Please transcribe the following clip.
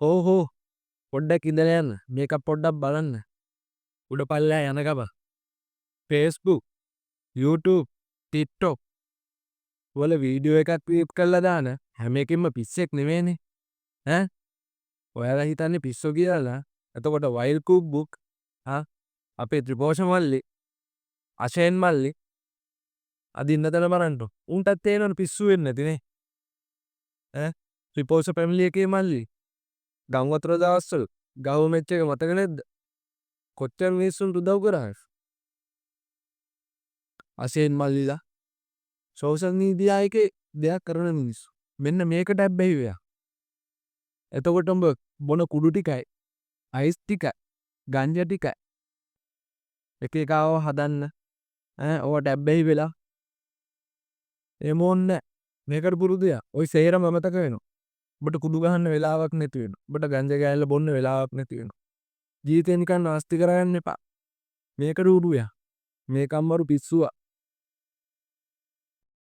හෝ හෝ පොඩ්ඩක් ඉඳලා යන්න. මේක පොඩ්ඩක් බලන්න. උඩ පල්ලෙහා යන ගම Facebook, YouTube, TikTok වල වීඩියෝ එකක් ක්ලිප් කරලා දාන හැම එකෙම පිස්සෙක් නෙමෙයිනේ. ඈ ඔයාලා හිතන්නේ පිස්සෝ කියලා. එතකොට වයිල්ඩ් කුක් අපේ ත්‍රිපෝෂ මල්ලි අශේන් මල්ලි අදින්න තැන බලන්නකො. උන්ටත් තේරෙනවනේ පිස්සු වෙන්නේ නැතිනේ. ඈ ත්‍රිපෝෂ ෆැමිලි එකේ මල්ලි ගම් වතුර දවස්වල ගව මැච් එක මතක නැද්ද? කොච්චර මිනිස්සුන්ට උදව් කරාද? අශේන් මල්ලිලා සෝෂල් මීඩියා එකේ දෙයක් කරන මිනිස්සු. මෙන්න මේකට හැබ්බැහි වෙලා. එතකොට උඹ බොන කුඩු ටිකයි, අයිස් ටිකයි, ගංජා ටිකයි එක එකව හදන්න ඕවට හැබ්බැහි වෙලා එහෙම ඕනේ නැහැ. මේකට පුරුදුයා. ওই සේරම අමතක වෙනවා. ඔබට කුඩු ගහන්න වෙලාවක් නැති වෙනවා. ඔබට ගංජා ගෑල්ල බොන්න වෙලාවක් නැති වෙනවා. ජීවිතේ නිකන් නාස්ති කරගන්න එපා. මේකට උරුයා. මේක අම්මරු පිස්සුවා.